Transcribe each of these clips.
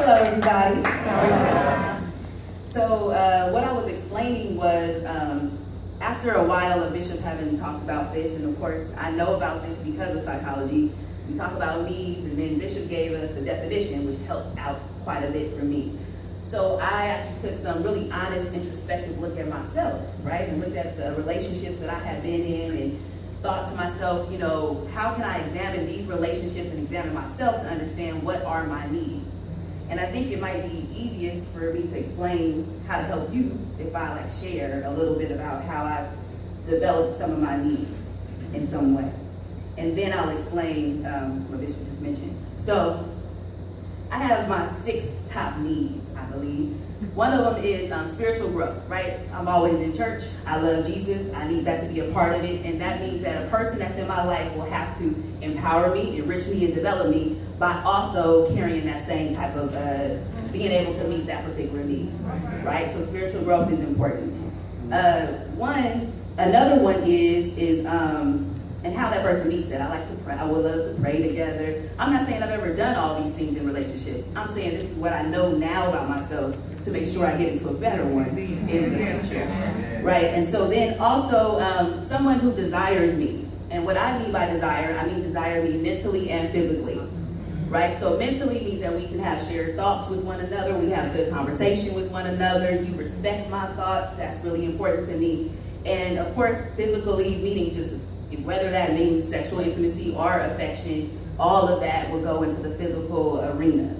Hello, everybody. So what I was explaining was after a while of Bishop having talked about this, and of course I know about this because of psychology, we talk about needs, and then Bishop gave us a definition which helped out quite a bit for me. So I actually took some really honest, introspective look at myself, right? And looked at the relationships that I had been in and thought to myself, you know, how can I examine these relationships and examine myself to understand what are my needs? And I think it might be easiest for me to explain how to help you if I share a little bit about how I've developed some of my needs in some way. And then I'll explain what Bishop just mentioned. So I have my 6 top needs, I believe. One of them is spiritual growth, right? I'm always in church. I love Jesus. I need that to be a part of it. And that means that a person that's in my life will have to empower me, enrich me, and develop me by also carrying that same type of, being able to meet that particular need, right? So spiritual growth is important. Another one is and how that person meets that. I like to pray. I would love to pray together. I'm not saying I've ever done all these things in relationships. I'm saying this is what I know now about myself to make sure I get into a better one in the future, right? And so then also someone who desires me. And what I mean by desire, I mean desire me mentally and physically, right? So mentally means that we can have shared thoughts with one another. We have good conversation with one another. You respect my thoughts. That's really important to me. And of course, physically meaning just whether that means sexual intimacy or affection, all of that will go into the physical arena.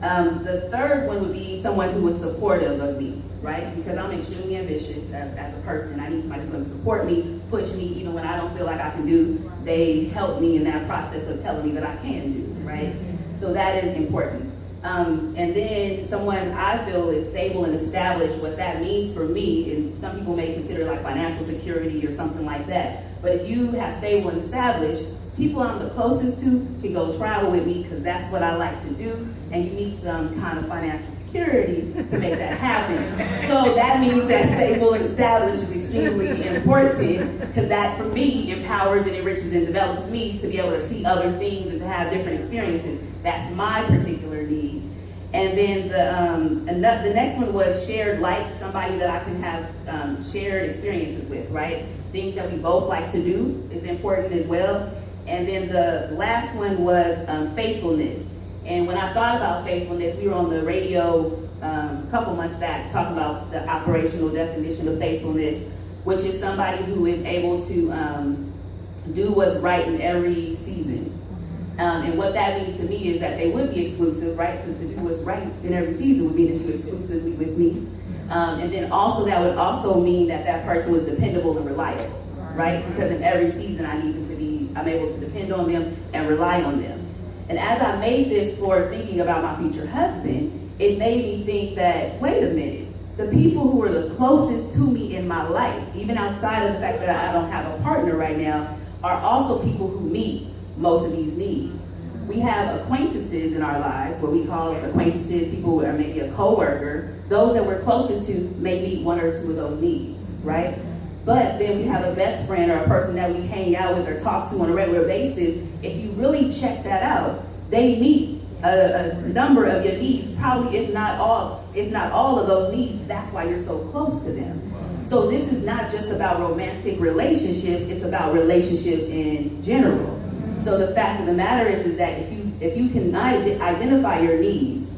The third one would be someone who is supportive of me, right? Because I'm extremely ambitious as a person. I need somebody who's going to support me, push me, even when I don't feel like I can do. They help me in that process of telling me that I can do, right? So that is important. And then someone I feel is stable and established. What that means for me, and some people may consider like financial security or something like that. But if you have stable and established, people I'm the closest to can go travel with me because that's what I like to do. And you need some kind of financial security to make that happen. So that means that stable and established is extremely important because that, for me, empowers and enriches and develops me to be able to see other things and to have different experiences. That's my particular need. And then the next one was shared likes, somebody that I can have shared experiences with, right? Things that we both like to do is important as well. And then the last one was faithfulness. And when I thought about faithfulness, we were on the radio a couple months back talking about the operational definition of faithfulness, which is somebody who is able to do what's right in every season. And what that means to me is that they would be exclusive, right? Because to do what's right in every season would mean that you're exclusively with me. And then also that would also mean that that person was dependable and reliable, right? Because in every season I need them to be, I'm able to depend on them and rely on them. And as I made this for thinking about my future husband, it made me think that, wait a minute, the people who are the closest to me in my life, even outside of the fact that I don't have a partner right now, are also people who meet most of these needs. We have acquaintances in our lives, what we call acquaintances, people who are maybe a coworker. Those that we're closest to may meet 1 or 2 of those needs, right? But then we have a best friend or a person that we hang out with or talk to on a regular basis. If you really check that out, they meet a number of your needs, probably if not all of those needs. That's why you're so close to them. So this is not just about romantic relationships, it's about relationships in general. So the fact of the matter is that if you can identify your needs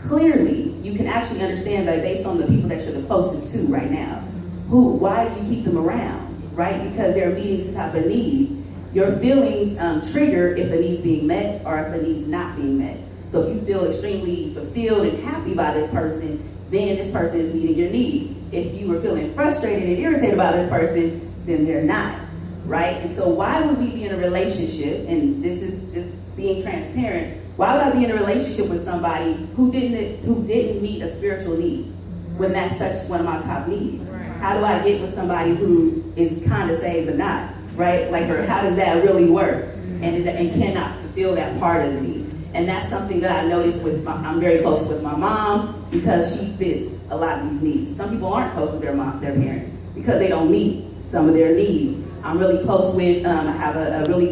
clearly, you can actually understand that based on the people that you're the closest to right now, why do you keep them around, right? Because they're meeting some type of need. Your feelings trigger if a need's being met or if a need's not being met. So if you feel extremely fulfilled and happy by this person, then this person is meeting your need. If you were feeling frustrated and irritated by this person, then they're not, right? And so why would we be in a relationship, and this is just being transparent, why would I be in a relationship with somebody who didn't meet a spiritual need when that's such one of my top needs? How do I get with somebody who is kind of saved but not, right? Or how does that really work? And cannot fulfill that part of me. And that's something that I noticed I'm very close with my mom because she fits a lot of these needs. Some people aren't close with their parents because they don't meet some of their needs. I'm really close with, I have a really